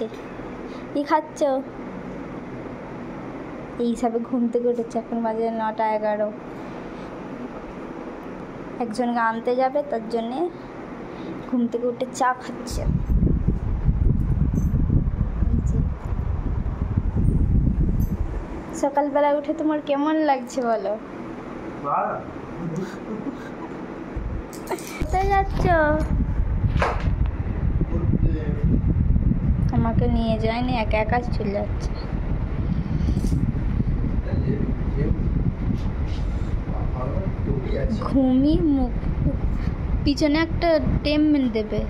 খাচ্ছে। কি খাচ্ছ? এই হিসাবে ঘুম থেকে উঠেছে, এখন বাজে 9টা 11। একজনকে আনতে যাবে, তার জন্যে ঘুম থেকে উঠে চা খাচ্ছে। সকালবেলা উঠে তোমার কেমন লাগছে বলো? কোথায় যাচ্ছ? আমাকে নিয়ে যায়নি, একা একা চলে যাচ্ছে। ঘুমিয়ে মুখ পিছনে একটা টেম দেবে।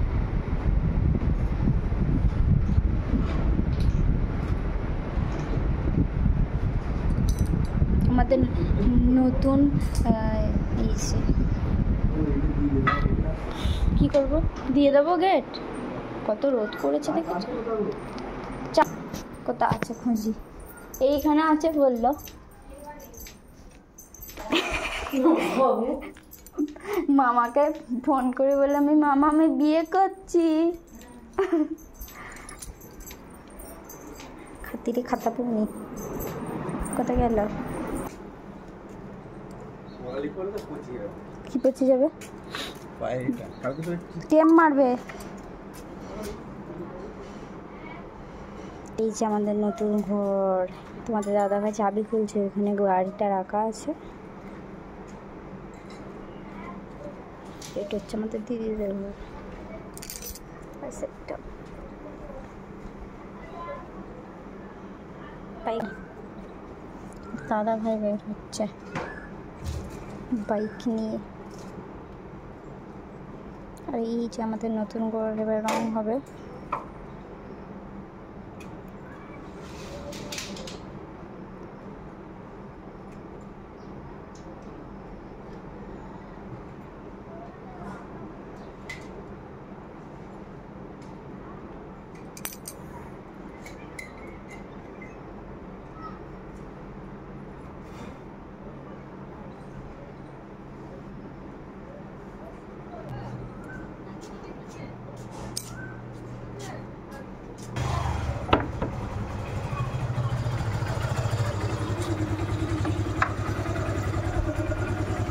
আমাদের নতুন কি করব, দিয়ে দেবো গেট। কত রোদ করেছে দেখেছো? কোথা আছে খুঁজি, এইখানে আছে বললো। মামাকে ফোন করে বললাম, মামা আমি বিয়ে করছি। খাতিরে খাতা পুনি কোথায় গেল? কি পচে যাবে? টেম মারবে। এই যে আমাদের নতুন ঘর। তোমাদের দাদাভাই চাবি খুলছে, ওখানে গাড়িটা রাখা আছে। এটা হচ্ছে আমাদের দিদিদের ঘর। দাদাভাই বের হচ্ছে বাইক নিয়ে। আর এই যে আমাদের নতুন ঘর, এবার রং হবে।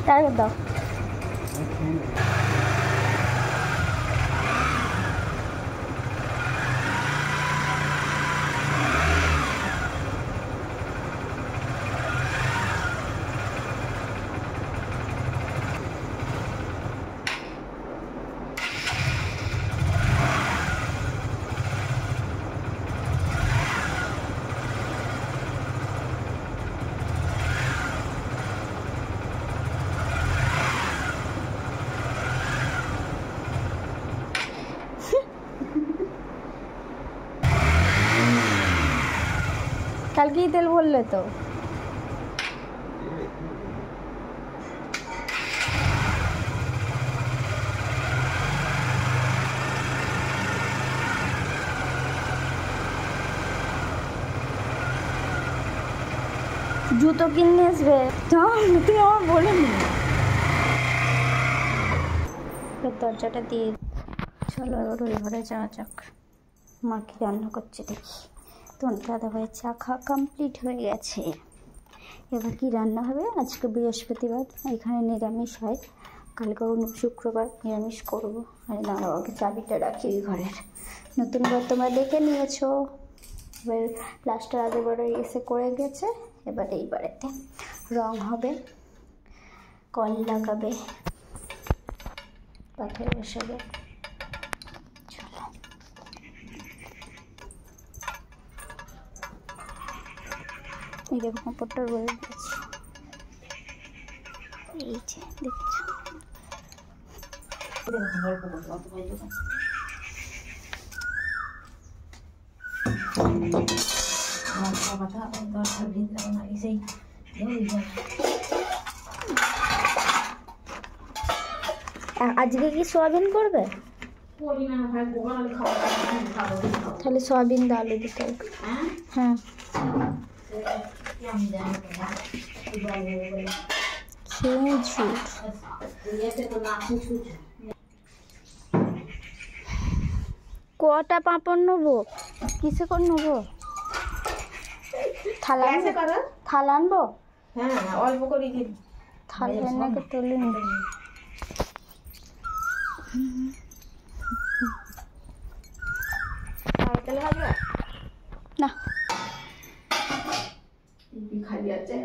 টার্গেট দাও। কালকেই তেল ভরলে তো। জুতো কিনে আসবে, তুমি আমার বলেনি। দরজাটা দিয়ে চলো এবার ওই ঘরে যাওয়া যাক। মা কি রান্না করছে দেখি। তোমার দাদাভাইয়ের চা খাওয়া কমপ্লিট হয়ে গেছে। এবার কি রান্না হবে? আজকে বৃহস্পতিবার, এখানে নিরামিষ হয়। কালকে শুক্রবার নিরামিষ করবো। আর দাঁড়াও, আগে চাবিটা রাখি ওই ঘরের। নতুন ঘর তোমরা দেখে নিয়েছো। এবার প্লাস্টার আগের বারে এসে করে গেছে। এবার এই বাড়িতে রং হবে, কল লাগাবে, পাথর বসাবে। চলো এই যে কাপড়টা রয়ে গেছে, এই যে দেখছো। আজকে কি সোয়াবিন করবে? তাহলে সোয়াবিন দিয়ে আলু দিতে হবে। হ্যাঁ কটা পাঁপড় নেবো? কিসে করে নেবো? থালা থালা আনবো? হ্যাঁ অল্প করে থালা এনে তুলে নিবো। না খালি আছে।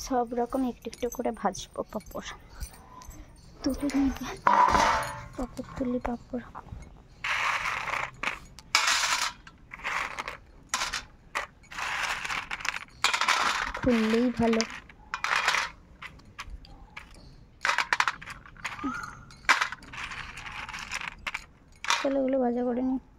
সব রকম একটু একটু করে ভাজবো পাঁপড়। তুলে নিবে পাঁপড়, তুলি পাঁপড়। খুললেই ভালো।